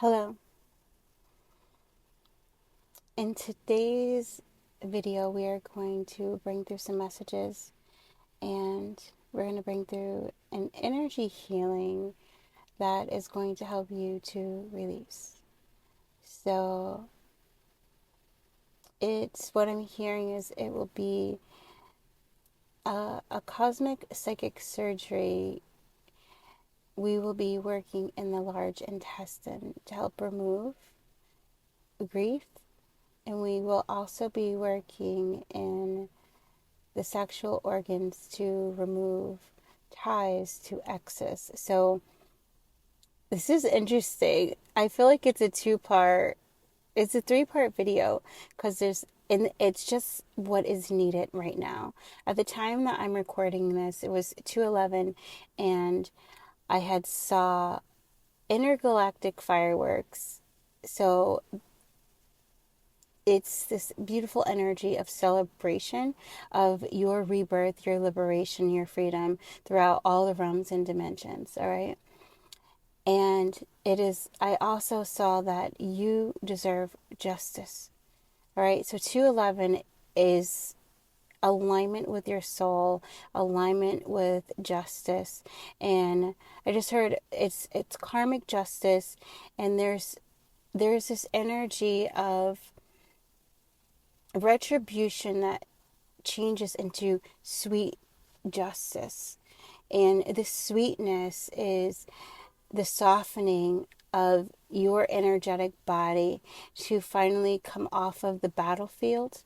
Hello. In today's video, we are going to bring through some messages and we're going to bring through an energy healing that is going to help you to release. So, what I'm hearing is it will be a cosmic psychic surgery. We will be working in the large intestine to help remove grief, and we will also be working in the sexual organs to remove ties to exes. So this is interesting. I feel like it's a three-part video because and it's just what is needed right now. At the time that I'm recording this, it was 2:11 and I had saw intergalactic fireworks. So it's this beautiful energy of celebration of your rebirth, your liberation, your freedom throughout all the realms and dimensions. All right. And I also saw that you deserve justice. All right. So 211 is alignment with your soul, alignment with justice. And I just heard it's karmic justice, and there's this energy of retribution that changes into sweet justice. And the sweetness is the softening of your energetic body to finally come off of the battlefield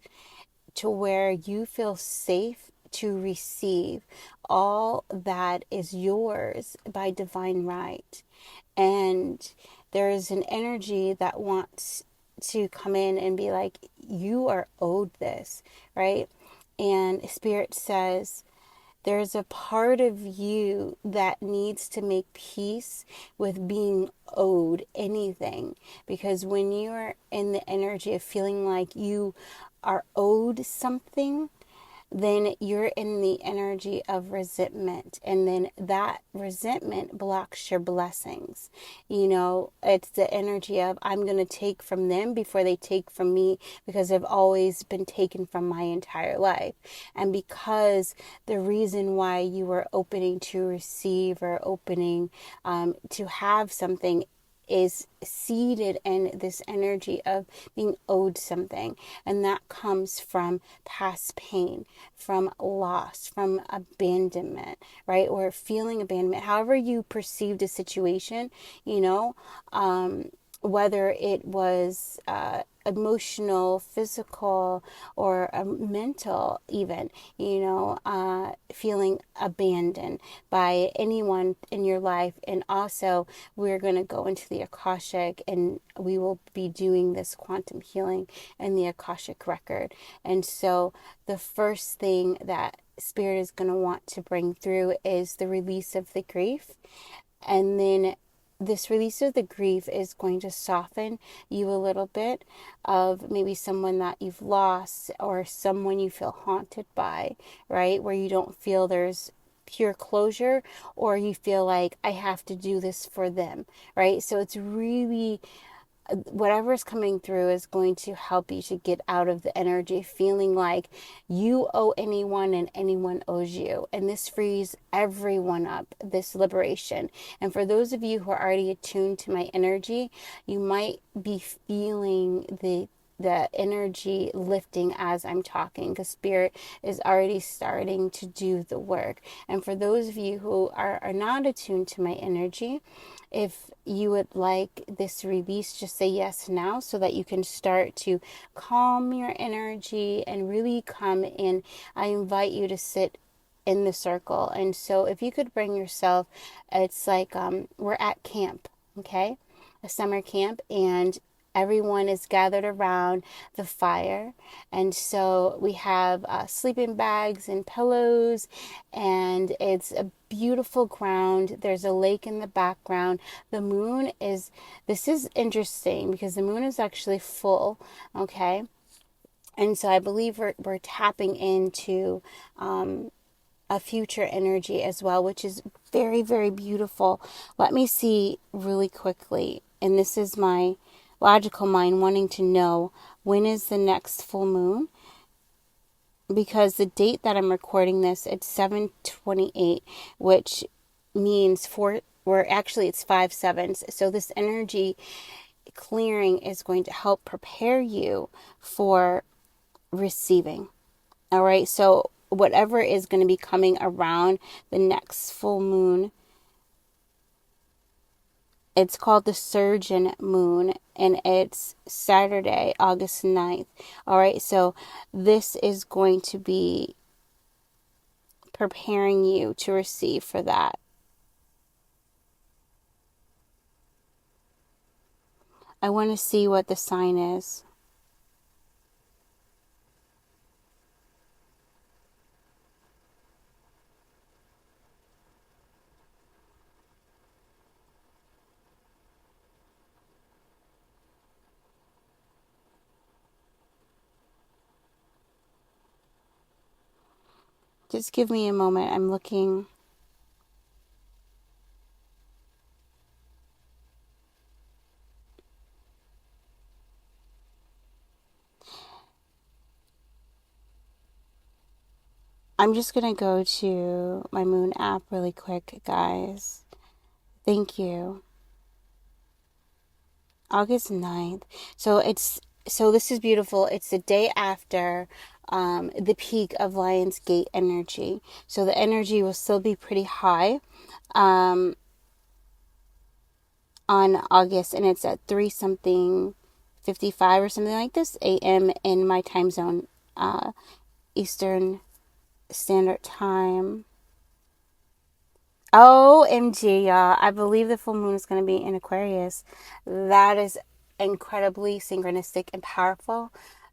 to where you feel safe to receive all that is yours by divine right. And there is an energy that wants to come in and be like, you are owed this, right? And Spirit says, there's a part of you that needs to make peace with being owed anything. Because when you're in the energy of feeling like you are owed something, then you're in the energy of resentment, and then that resentment blocks your blessings. It's the energy of I'm going to take from them before they take from me, because I've always been taken from my entire life. And because the reason why you were opening to receive or opening to have something is seated in this energy of being owed something. And that comes from past pain, from loss, from abandonment, right? Or feeling abandonment. However you perceived a situation, whether it was emotional, physical, or mental even, feeling abandoned by anyone in your life. And also, we're going to go into the Akashic, and we will be doing this quantum healing in the Akashic record. And so the first thing that Spirit is going to want to bring through is the release of the grief. And then this release of the grief is going to soften you a little bit of maybe someone that you've lost or someone you feel haunted by, right? Where you don't feel there's pure closure, or you feel like I have to do this for them, right? So it's really whatever's coming through is going to help you to get out of the energy feeling like you owe anyone and anyone owes you. And this frees everyone up, this liberation. And for those of you who are already attuned to my energy, you might be feeling the energy lifting as I'm talking, because Spirit is already starting to do the work. And for those of you who are not attuned to my energy, if you would like this release, just say yes now so that you can start to calm your energy and really come in. I invite you to sit in the circle. And so if you could bring yourself, it's like we're at camp, okay? A summer camp, and everyone is gathered around the fire. And so we have sleeping bags and pillows, and it's a beautiful ground. There's a lake in the background. This is interesting because the moon is actually full, okay? And so I believe we're tapping into a future energy as well, which is very, very beautiful. Let me see really quickly and this is my logical mind wanting to know, when is the next full moon? Because the date that I'm recording this, it's 7/28, which means four, or actually it's 5/7. So this energy clearing is going to help prepare you for receiving. All right. So whatever is going to be coming around the next full moon, it's called the Surgeon Moon, and it's Saturday, August 9th. All right. So this is going to be preparing you to receive for that. I want to see what the sign is. Just give me a moment. I'm looking. I'm just going to go to my moon app really quick, guys. Thank you. August 9th. So this is beautiful. It's the day after the peak of Lion's Gate energy. So the energy will still be pretty high on August, and it's at 3 something 55 or something like this a.m. in my time zone, Eastern Standard Time. OMG, y'all. I believe the full moon is going to be in Aquarius. That is incredibly synchronistic and powerful,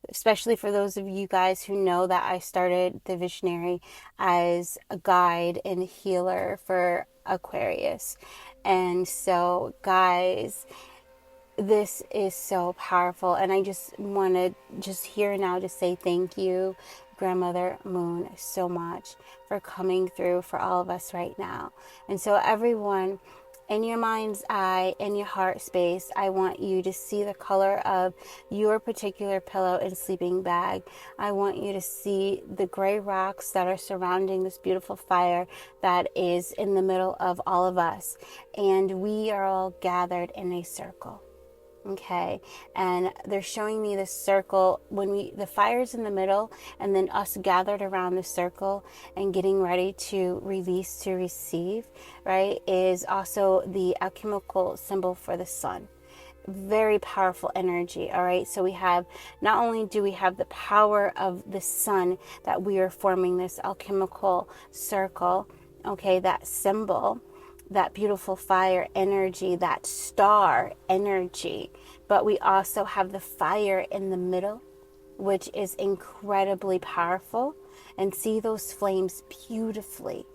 especially for those of you guys who know that I started the Visionary as a guide and healer for Aquarius. And so, guys, this is so powerful, and I just want to just here now to say thank you, Grandmother Moon, so much for coming through for all of us right now. And so everyone, in your mind's eye, in your heart space, I want you to see the color of your particular pillow and sleeping bag. I want you to see the gray rocks that are surrounding this beautiful fire that is in the middle of all of us, and we are all gathered in a circle. Okay, and they're showing me this circle when the fire's in the middle, and then us gathered around the circle and getting ready to release, to receive, right, is also the alchemical symbol for the sun. Very powerful energy. All right, so we have, not only do we have the power of the sun, that we are forming this alchemical circle, okay, that symbol, that beautiful fire energy, that star energy, but we also have the fire in the middle, which is incredibly powerful. And see those flames beautifully,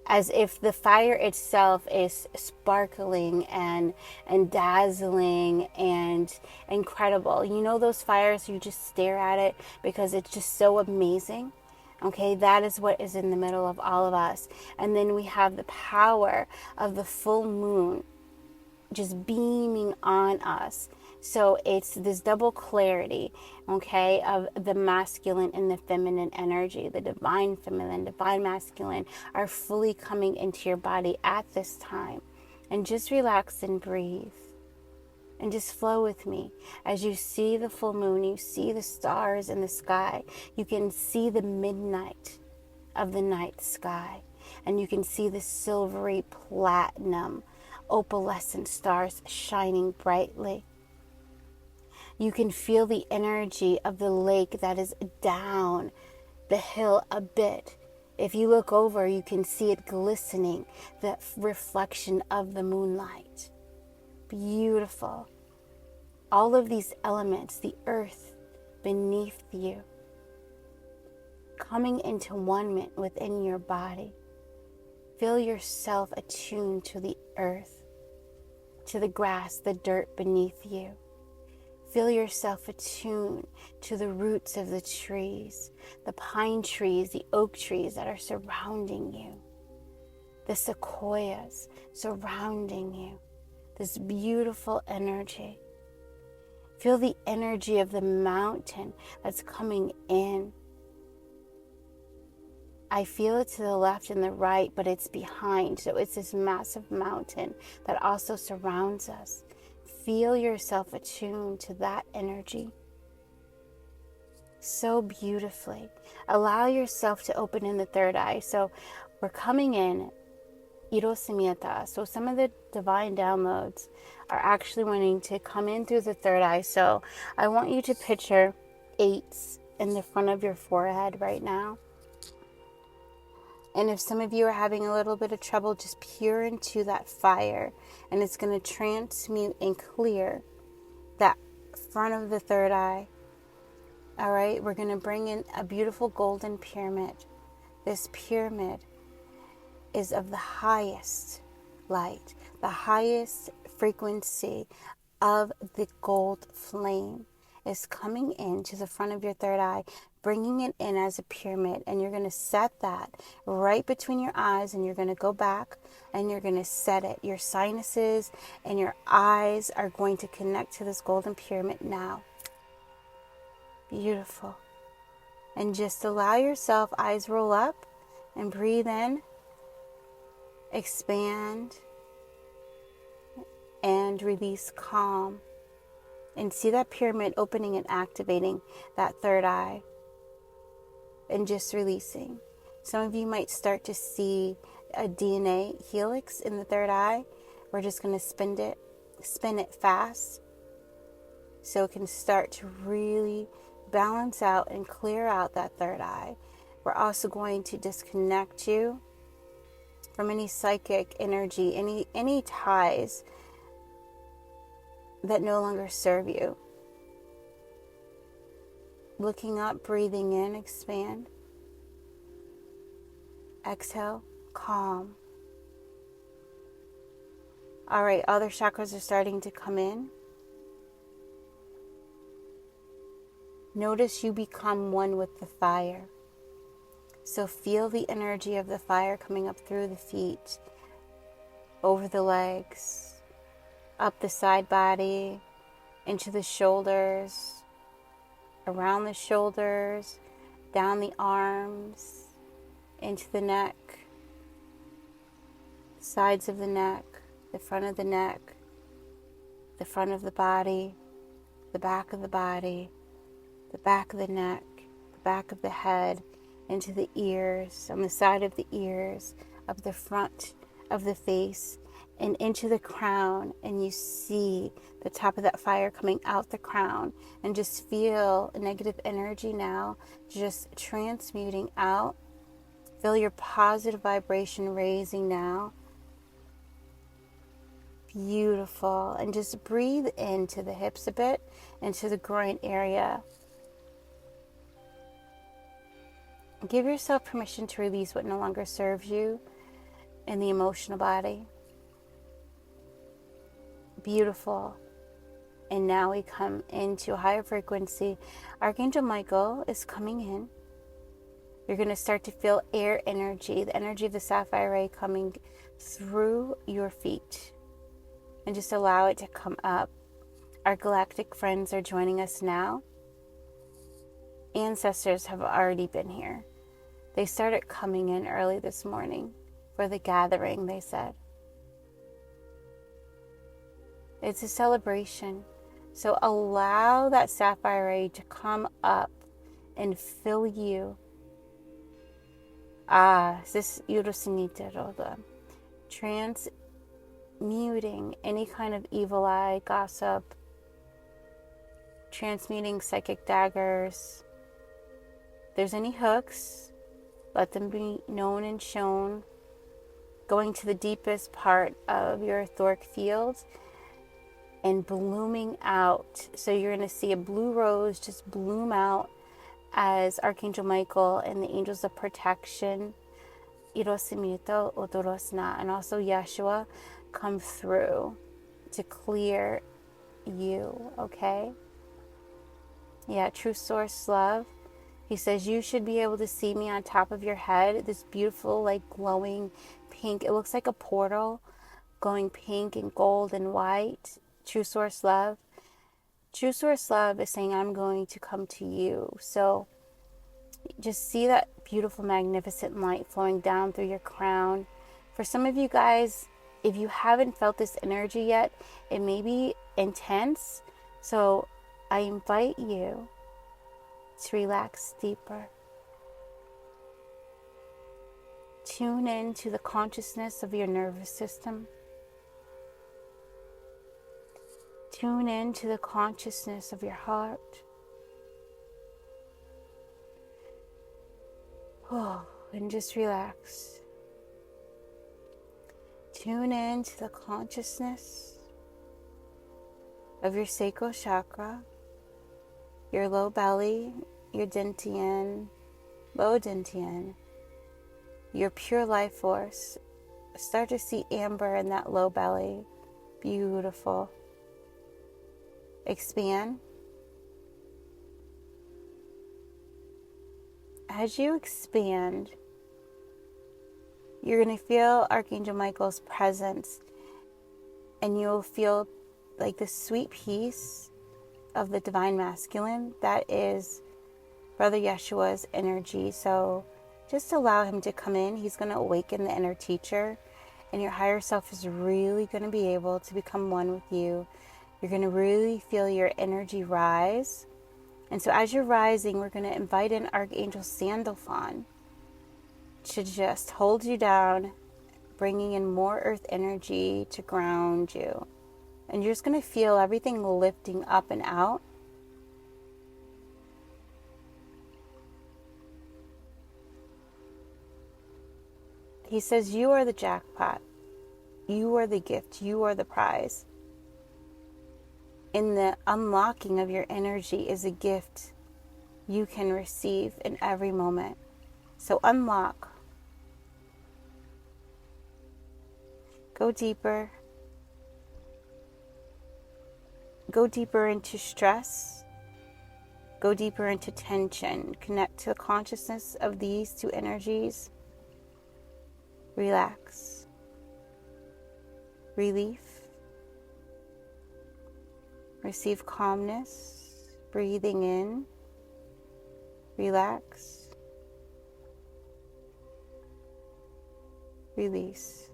as if the fire itself is sparkling and dazzling and incredible. You know those fires, you just stare at it because it's just so amazing. Okay, that is what is in the middle of all of us. And then we have the power of the full moon just beaming on us. So it's this double clarity, okay, of the masculine and the feminine energy. The divine feminine, divine masculine are fully coming into your body at this time. And just relax and breathe. And just flow with me. As you see the full moon, you see the stars in the sky. You can see the midnight of the night sky. And you can see the silvery platinum opalescent stars shining brightly. You can feel the energy of the lake that is down the hill a bit. If you look over, you can see it glistening, the reflection of the moonlight. Beautiful. All of these elements, the earth beneath you, coming into one within your body. Feel yourself attuned to the earth, to the grass, the dirt beneath you. Feel yourself attuned to the roots of the trees, the pine trees, the oak trees that are surrounding you, the sequoias surrounding you, this beautiful energy. Feel the energy of the mountain that's coming in. I feel it to the left and the right, but it's behind. So it's this massive mountain that also surrounds us. Feel yourself attuned to that energy so beautifully. Allow yourself to open in the third eye. So we're coming in, Irosimeta. So some of the divine downloads are actually wanting to come in through the third eye. So I want you to picture 8s in the front of your forehead right now. And if some of you are having a little bit of trouble, just peer into that fire, and it's going to transmute and clear that front of the third eye. All right, we're going to bring in a beautiful golden pyramid. This pyramid is of the highest light, the highest frequency of the gold flame is coming into the front of your third eye, bringing it in as a pyramid. And you're going to set that right between your eyes, and you're going to go back and you're going to set it. Your sinuses and your eyes are going to connect to this golden pyramid now. Beautiful. And just allow yourself, eyes roll up, and breathe in, expand, and release calm. And see that pyramid opening and activating that third eye. And just releasing. Some of you might start to see a DNA helix in the third eye. We're just going to spin it fast, so it can start to really balance out and clear out that third eye. We're also going to disconnect you from any psychic energy, any ties that no longer serve you. Looking up, breathing in, expand. Exhale, calm. All right, other chakras are starting to come in. Notice you become one with the fire. So feel the energy of the fire coming up through the feet, over the legs, up the side body, into the shoulders, around the shoulders, down the arms, into the neck, sides of the neck, the front of the neck, the front of the body, the back of the body, the back of the neck, the back of the head, into the ears, on the side of the ears, up the front of the face, and into the crown. And you see the top of that fire coming out the crown, and just feel negative energy now just transmuting out. Feel your positive vibration raising now. Beautiful. And just breathe into the hips a bit, into the groin area. Give yourself permission to release what no longer serves you in the emotional body. Beautiful. And now we come into a higher frequency. Archangel Michael is coming in. You're going to start to feel air energy, the energy of the sapphire ray coming through your feet. And just allow it to come up. Our galactic friends are joining us now. Ancestors have already been here. They started coming in early this morning for the gathering, they said. It's a celebration. So allow that sapphire ray to come up and fill you. This Yurosinita, transmuting any kind of evil eye, gossip, transmuting psychic daggers. If there's any hooks, let them be known and shown. Going to the deepest part of your etheric field and blooming out. So you're going to see a blue rose just bloom out as Archangel Michael and the angels of protection, Irosimito Odorosna, and also Yeshua come through to clear you, okay? Yeah, true source love. He says you should be able to see me on top of your head, this beautiful, like glowing pink. It looks like a portal going pink and gold and white. True source love. True source love is saying, I'm going to come to you. So just see that beautiful, magnificent light flowing down through your crown. For some of you guys, if you haven't felt this energy yet, it may be intense. So I invite you to relax deeper. Tune in to the consciousness of your nervous system. Tune in to the consciousness of your heart. Oh, and just relax. Tune in to the consciousness of your sacral chakra, your low belly, your dantian, low dantian, your pure life force. Start to see amber in that low belly. Beautiful. Expand. As you expand, you're going to feel Archangel Michael's presence, and you'll feel like the sweet peace of the divine masculine that is Brother Yeshua's energy. So just allow him to come in. He's going to awaken the inner teacher, and your higher self is really going to be able to become one with you. You're going to really feel your energy rise. And so as you're rising, we're going to invite in Archangel Sandalphon to just hold you down, bringing in more earth energy to ground you. And you're just going to feel everything lifting up and out. He says, you are the jackpot. You are the gift. You are the prize. In the unlocking of your energy is a gift you can receive in every moment. So unlock. Go deeper. Go deeper into stress. Go deeper into tension. Connect to the consciousness of these two energies. Relax. Relief. Receive calmness. Breathing in. Relax. Release.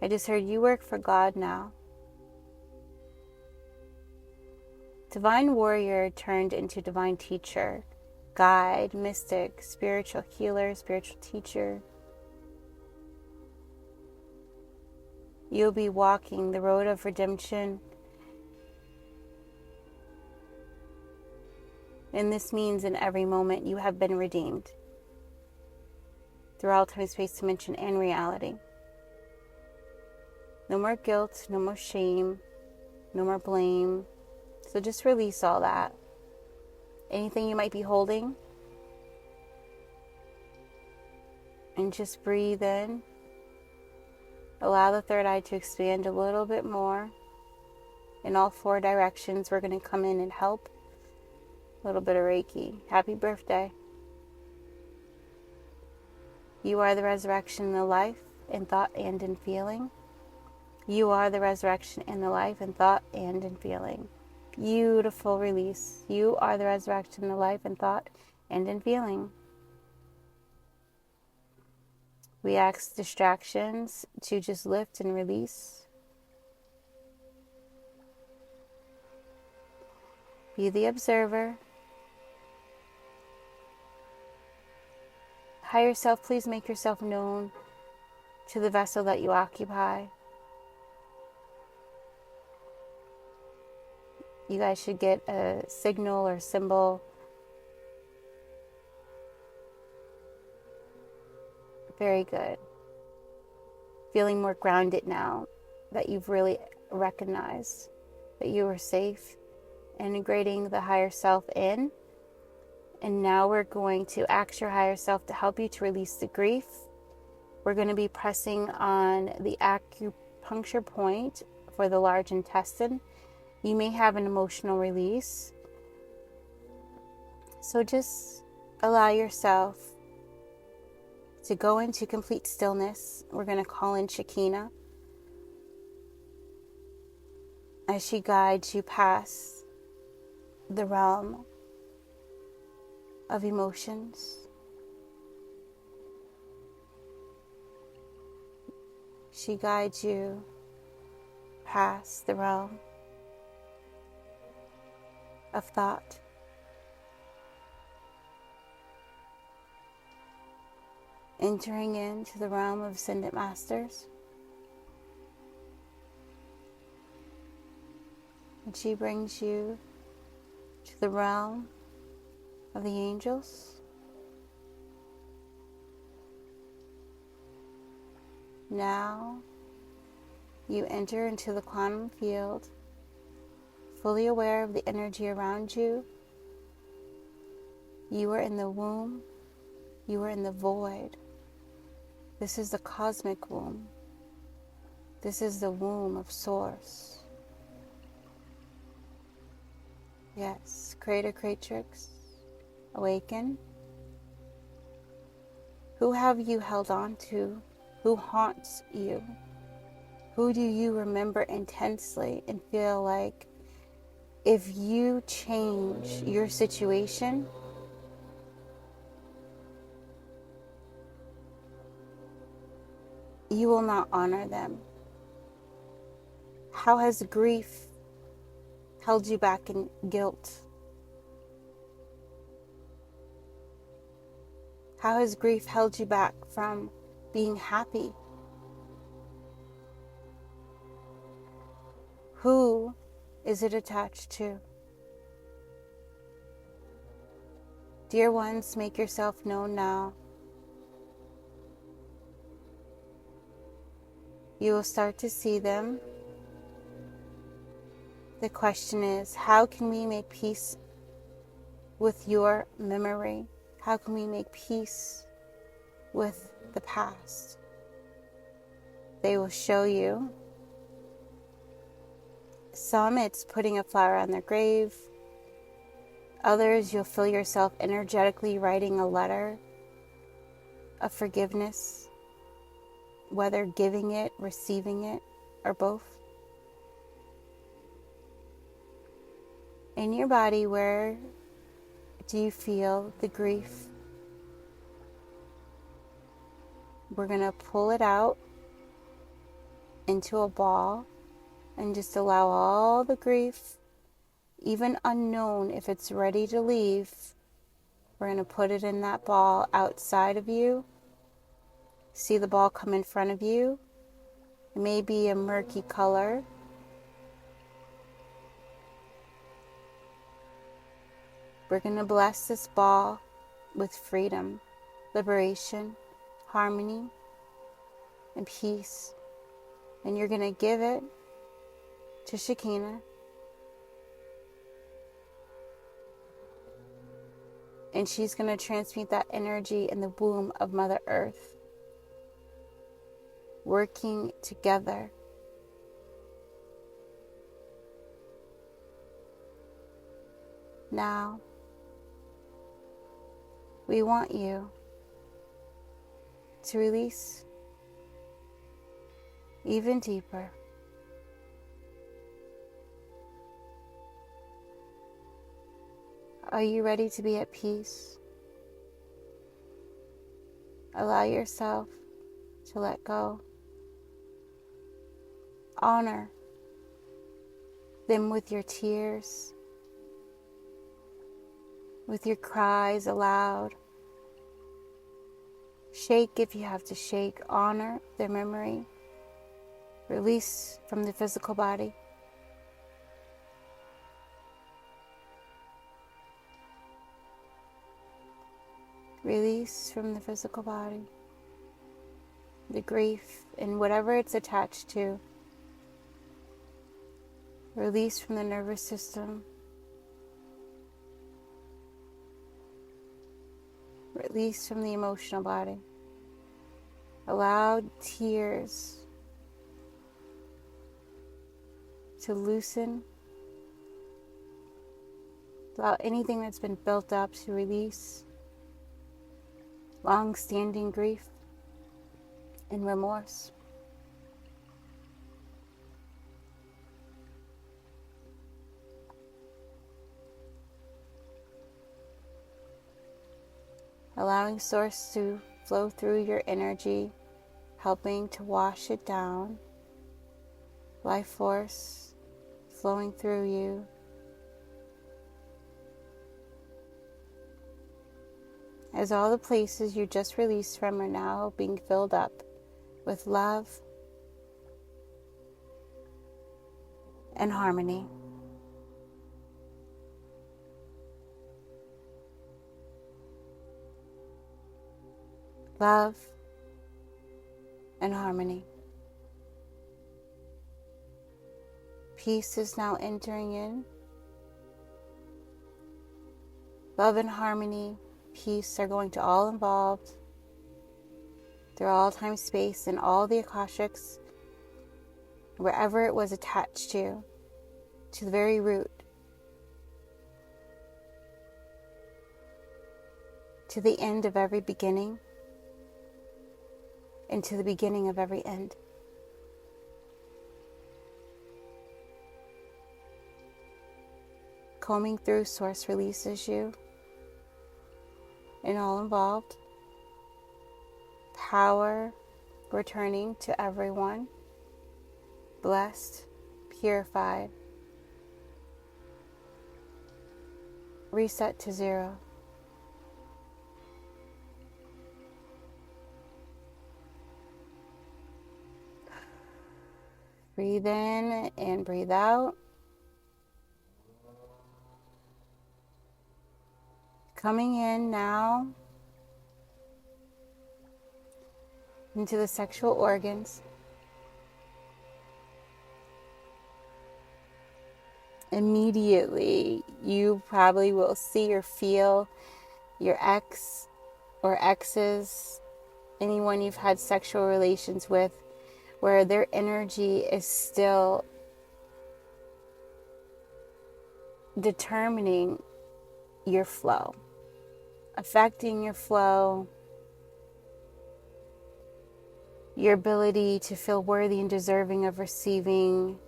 I just heard you work for God now. Divine warrior turned into divine teacher, guide, mystic, spiritual healer, spiritual teacher. You'll be walking the road of redemption. And this means in every moment you have been redeemed. Through all time, space, dimension, and reality. No more guilt, no more shame, no more blame. So just release all that. Anything you might be holding. And just breathe in. Allow the third eye to expand a little bit more. In all four directions, we're going to come in and help. A little bit of Reiki. Happy birthday. You are the resurrection and the life in thought and in feeling. You are the resurrection and the life in thought and in feeling. Beautiful release. You are the resurrection, the life in thought and in feeling. We ask distractions to just lift and release. Be the observer. Higher self, please make yourself known to the vessel that you occupy. You guys should get a signal or symbol. Very good. Feeling more grounded now that you've really recognized that you are safe. Integrating the higher self in. And now we're going to ask your higher self to help you to release the grief. We're going to be pressing on the acupuncture point for the large intestine. You may have an emotional release. So just allow yourself To go into complete stillness, we're going to call in Shekinah as she guides you past the realm of emotions. She guides you past the realm of thought. Entering into the realm of Ascended Masters. And she brings you to the realm of the angels. Now you enter into the quantum field, fully aware of the energy around you. You are in the womb. You are in the void. This is the cosmic womb. This is the womb of Source. Yes, Creator, Creatrix, awaken. Who have you held on to? Who haunts you? Who do you remember intensely and feel like if you change your situation, you will not honor them? How has grief held you back in guilt? How has grief held you back from being happy? Who is it attached to? Dear ones, make yourself known now. You will start to see them. The question is, how can we make peace with your memory? How can we make peace with the past? They will show you. Some, it's putting a flower on their grave. Others, you'll feel yourself energetically writing a letter of forgiveness, whether giving it, receiving it, or both. In your body, where do you feel the grief? We're going to pull it out into a ball and just allow all the grief, even unknown if it's ready to leave, we're going to put it in that ball outside of you. See the ball come in front of you. It may be a murky color. We're going to bless this ball with freedom, liberation, harmony, and peace. And you're going to give it to Shekinah. And she's going to transmute that energy in the womb of Mother Earth, working together. Now, we want you to release even deeper. Are you ready to be at peace? Allow yourself to let go. Honor them with your tears, with your cries aloud. Shake if you have to shake. Honor their memory. Release from the physical body. Release from the physical body. The grief and whatever it's attached to. Release from the nervous system. Release from the emotional body. Allow tears to loosen. Allow anything that's been built up to release. Long-standing grief and remorse. Allowing Source to flow through your energy, helping to wash it down. Life force flowing through you. As all the places you just released from are now being filled up with love and harmony. Love and harmony. Peace is now entering in. Love and harmony, peace are going to all involved through all time, space, and all the Akashics, wherever it was attached to the very root, to the end of every beginning, and to the beginning of every end. Combing through, Source releases you and all involved. Power returning to everyone. Blessed, purified. Reset to 0. Breathe in and breathe out. Coming in now into the sexual organs. Immediately, you probably will see or feel your ex or exes, anyone you've had sexual relations with, where their energy is still determining your flow, affecting your flow, your ability to feel worthy and deserving of receiving,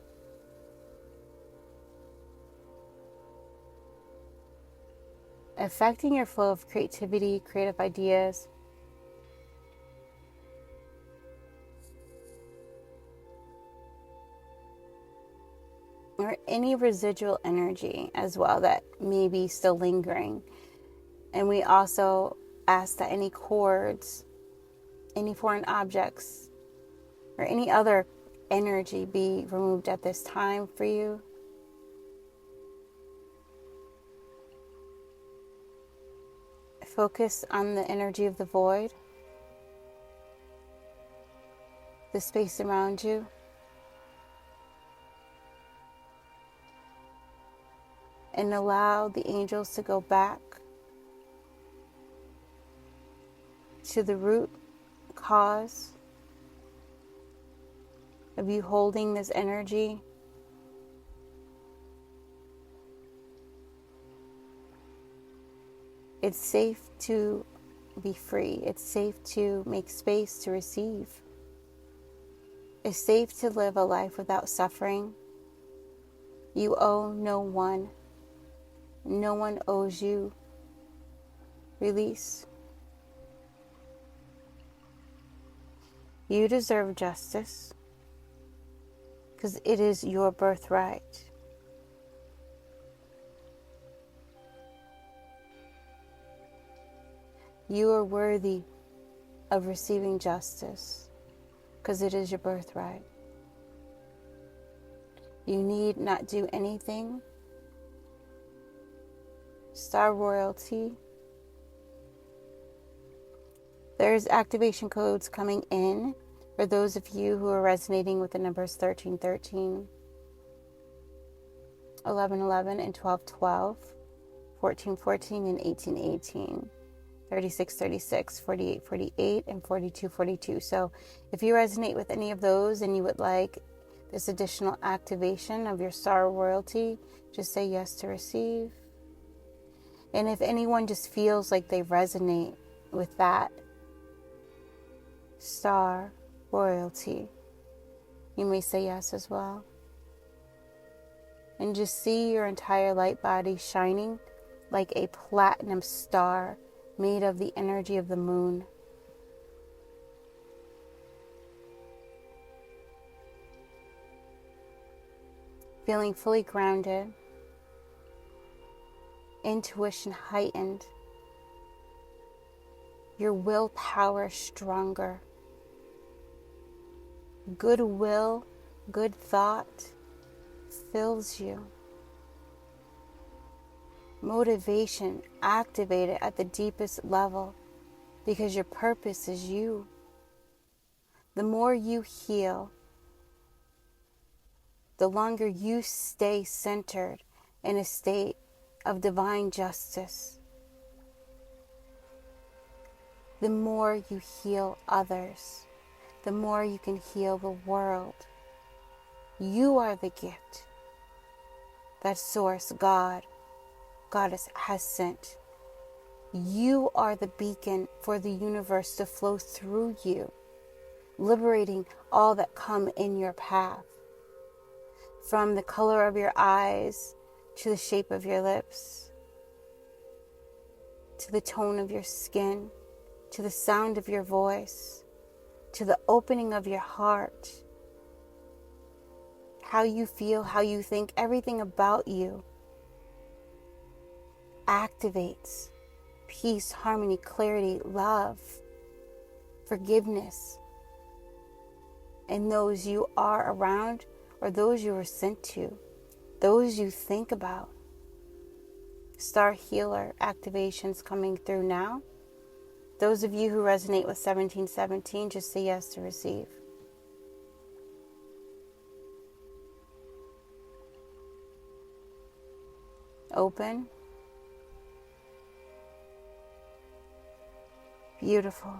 affecting your flow of creativity, creative ideas. Or any residual energy as well that may be still lingering. And we also ask that any cords, any foreign objects, or any other energy be removed at this time for you. Focus on the energy of the void, the space around you. And allow the angels to go back to the root cause of you holding this energy. It's safe to be free. It's safe to make space to receive. It's safe to live a life without suffering. You owe no one. No one owes you. Release. You deserve justice because it is your birthright. You are worthy of receiving justice because it is your birthright. You need not do anything. Star royalty. There's activation codes coming in for those of you who are resonating with the numbers 1313, 1111, and 1212, 1414, and 1818. 3636, 4848, and 4242. So if you resonate with any of those and you would like this additional activation of your star royalty, just say yes to receive. And if anyone just feels like they resonate with that star, royalty. You may say yes as well. And just see your entire light body shining like a platinum star made of the energy of the moon. Feeling fully grounded, intuition heightened, your willpower stronger, goodwill, good thought fills you. Motivation activated at the deepest level because your purpose is you. The more you heal, the longer you stay centered in a state of divine justice, the more you heal others, the more you can heal the world. You are the gift that Source, God, Goddess has sent. You are the beacon for the universe to flow through you, liberating all that come in your path. From the color of your eyes, to the shape of your lips, to the tone of your skin, to the sound of your voice, to the opening of your heart. How you feel, how you think, everything about you activates peace, harmony, clarity, love, forgiveness in those you are around or those you were sent to, those you think about. Star Healer activations coming through now. Those of you who resonate with 1717, just say yes to receive. Open. Beautiful.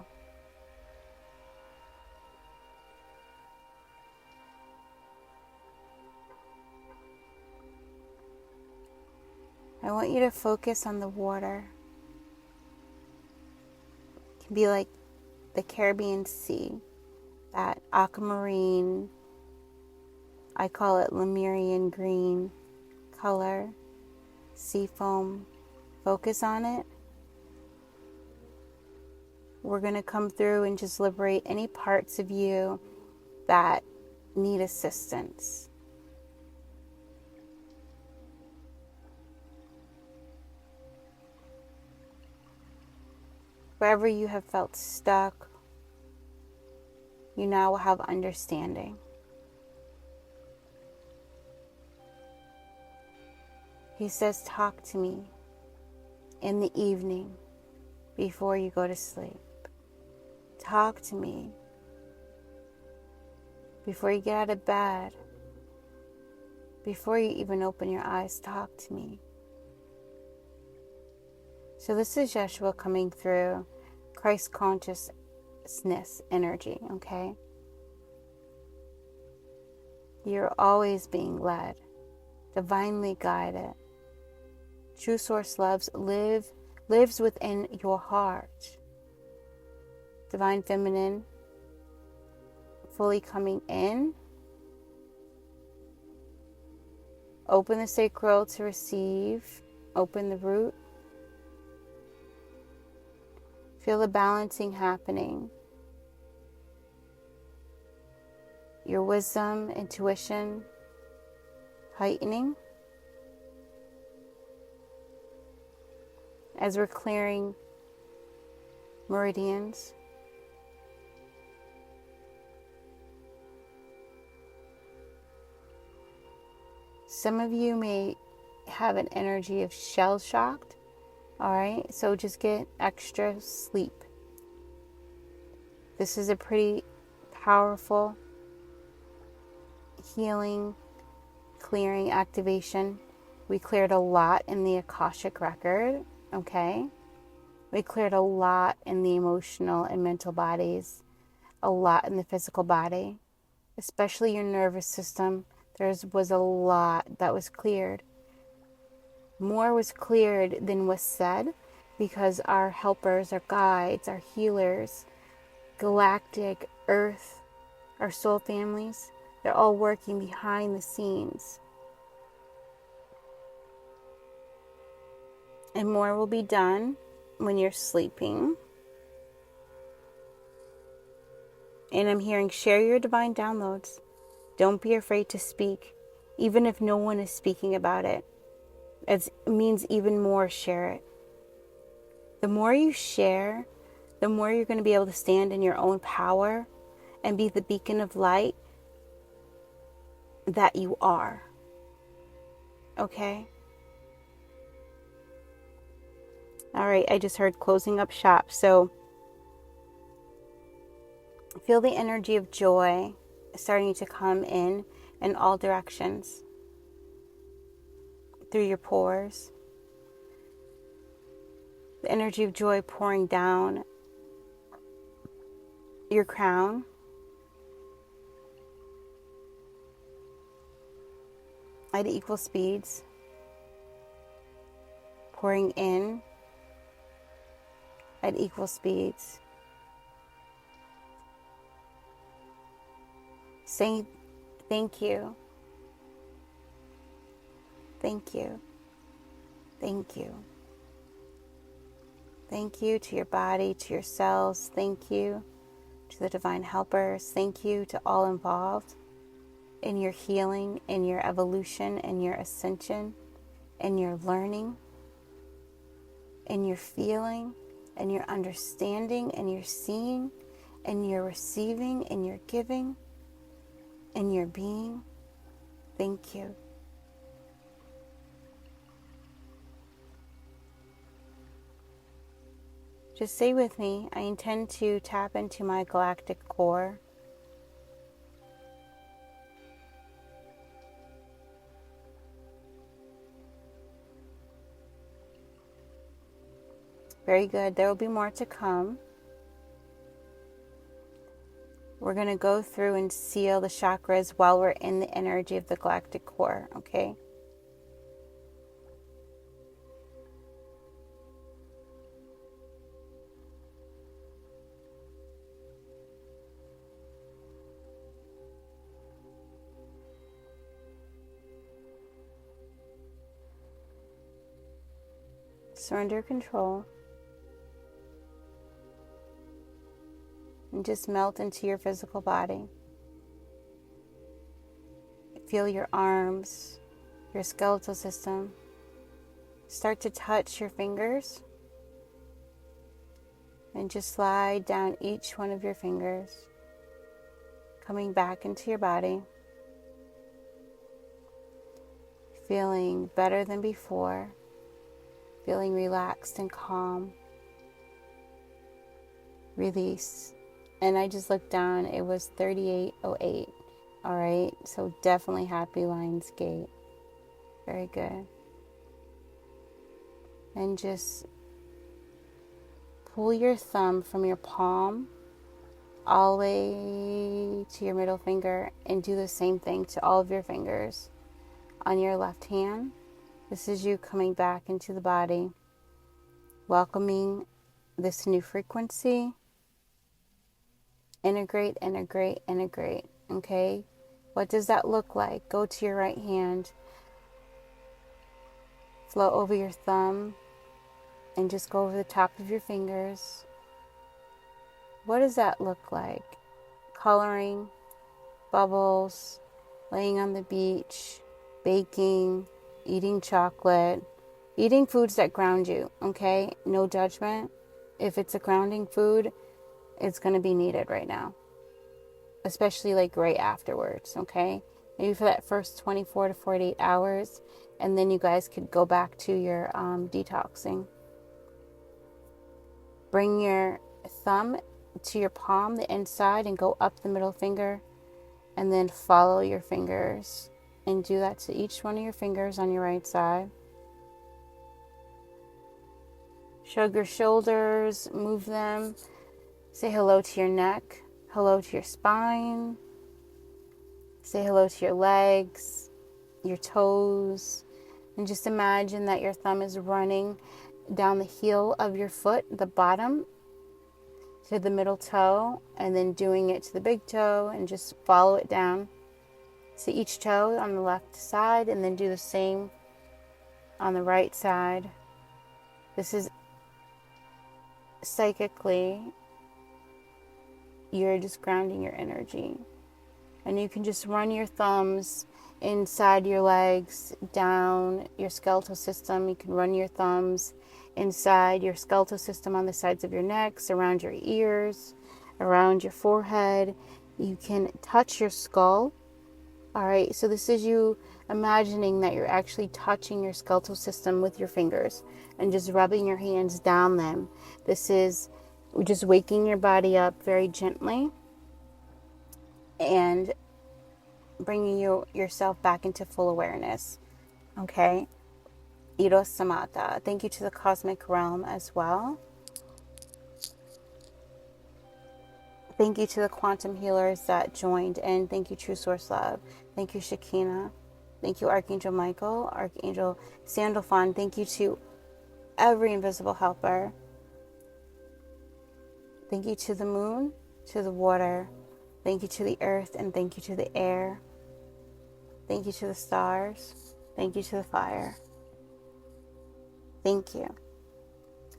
I want you to focus on the water. It can be like the Caribbean Sea, that aquamarine, I call it Lemurian green color, sea foam. Focus on it. We're going to come through and just liberate any parts of you that need assistance. Wherever you have felt stuck, you now will have understanding. He says, talk to me in the evening before you go to sleep. Talk to me before you get out of bed, before you even open your eyes. Talk to me. So this is Yeshua coming through, Christ consciousness energy, okay? You're always being led, divinely guided. True Source lives within your heart. Divine Feminine fully coming in. Open the sacral to receive. Open the root. Feel the balancing happening. Your wisdom, intuition, heightening. As we're clearing meridians. Some of you may have an energy of shell-shocked. All right, so just get extra sleep. This is a pretty powerful healing, clearing activation. We cleared a lot in the Akashic record, okay? We cleared a lot in the emotional and mental bodies, a lot in the physical body, especially your nervous system. There was a lot that was cleared. More was cleared than was said because our helpers, our guides, our healers, galactic, earth, our soul families. They're all working behind the scenes. And more will be done when you're sleeping. And I'm hearing, share your divine downloads. Don't be afraid to speak, even if no one is speaking about it. It means even more, share it. The more you share, the more you're going to be able to stand in your own power and be the beacon of light that you are. Okay? All right, I just heard closing up shop. So feel the energy of joy starting to come in all directions through your pores. The energy of joy pouring down your crown, at equal speeds, pouring in at equal speeds. Saying thank you, thank you, thank you. Thank you to your body, to your cells. Thank you to the divine helpers. Thank you to all involved in your healing, in your evolution, in your ascension, in your learning, in your feeling, in your understanding, in your seeing, in your receiving, in your giving, in your being. Thank you. Just say with me, I intend to tap into my galactic core. Very good. There will be more to come. We're going to go through and seal the chakras while we're in the energy of the galactic core, okay? Surrender control. And just melt into your physical body. Feel your arms, your skeletal system. Start to touch your fingers. And just slide down each one of your fingers. Coming back into your body. Feeling better than before. Feeling relaxed and calm. Release. And I just looked down. It was 3808. All right. So definitely happy Lions Gate. Very good. And just pull your thumb from your palm all the way to your middle finger and do the same thing to all of your fingers on your left hand. This is you coming back into the body, welcoming this new frequency. Integrate, integrate, integrate. Okay? What does that look like? Go to your right hand, flow over your thumb, and just go over the top of your fingers. What does that look like? Coloring, bubbles, laying on the beach, baking, eating chocolate, eating foods that ground you, okay? No judgment. If it's a grounding food, it's going to be needed right now, especially like right afterwards, okay? Maybe for that first 24 to 48 hours, and then you guys could go back to your detoxing. Bring your thumb to your palm, the inside, and go up the middle finger, and then follow your fingers. And do that to each one of your fingers on your right side. Shrug your shoulders, move them. Say hello to your neck, hello to your spine. Say hello to your legs, your toes. And just imagine that your thumb is running down the heel of your foot, the bottom, to the middle toe, and then doing it to the big toe, and just follow it down to each toe on the left side, and then do the same on the right side. This is psychically, you're just grounding your energy. And you can just run your thumbs inside your legs, down your skeletal system. You can run your thumbs inside your skeletal system on the sides of your necks, around your ears, around your forehead. You can touch your skull. All right, so this is you imagining that you're actually touching your skeletal system with your fingers and just rubbing your hands down them. This is just waking your body up very gently and bringing yourself back into full awareness. Okay? Iro Samata. Thank you to the cosmic realm as well. Thank you to the quantum healers that joined in. Thank you, True Source Love. Thank you, Shekinah. Thank you, Archangel Michael, Archangel Sandalphon. Thank you to every invisible helper. Thank you to the moon, to the water. Thank you to the earth, and thank you to the air. Thank you to the stars. Thank you to the fire. Thank you.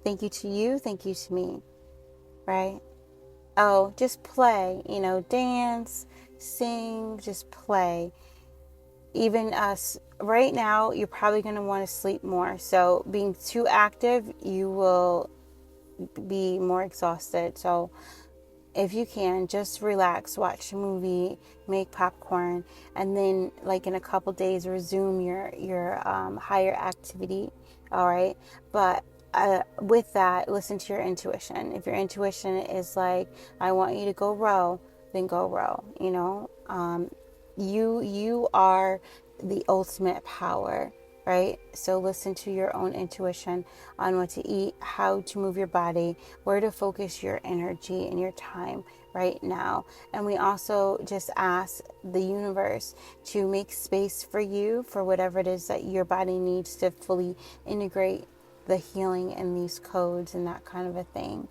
Thank you to you. Thank you to me. Right? Oh, just play. Dance, sing, just play. Even us, right now, you're probably going to want to sleep more. So being too active, you will be more exhausted. So if you can, just relax, watch a movie, make popcorn, and then like in a couple days resume your higher activity. All right, but with that, listen to your intuition. If your intuition is like, I want you to go row, then go row. You are the ultimate power. Right? So listen to your own intuition on what to eat, how to move your body, where to focus your energy and your time right now. And we also just ask the universe to make space for you for whatever it is that your body needs to fully integrate the healing and these codes and that kind of a thing.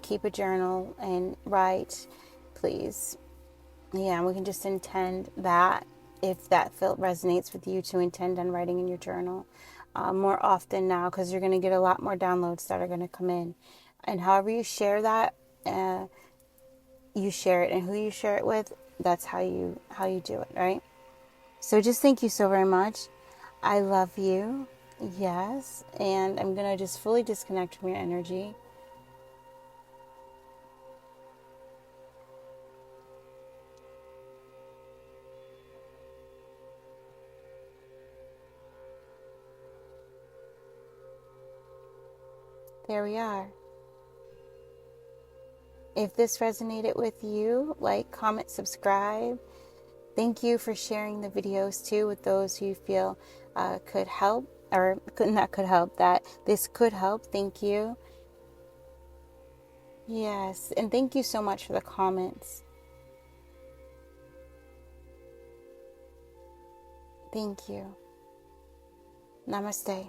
Keep a journal and write, please. Yeah, we can just intend that. If that resonates with you, to intend on writing in your journal more often now, because you're going to get a lot more downloads that are going to come in. And however you share that, you share it, and who you share it with, that's how you do it, right? So just thank you so very much. I love you. Yes. And I'm going to just fully disconnect from your energy. There we are. If this resonated with you, like, comment, subscribe. Thank you for sharing the videos too with those who you feel could help, or that this could help. Thank you. Yes, and thank you so much for the comments. Thank you. Namaste.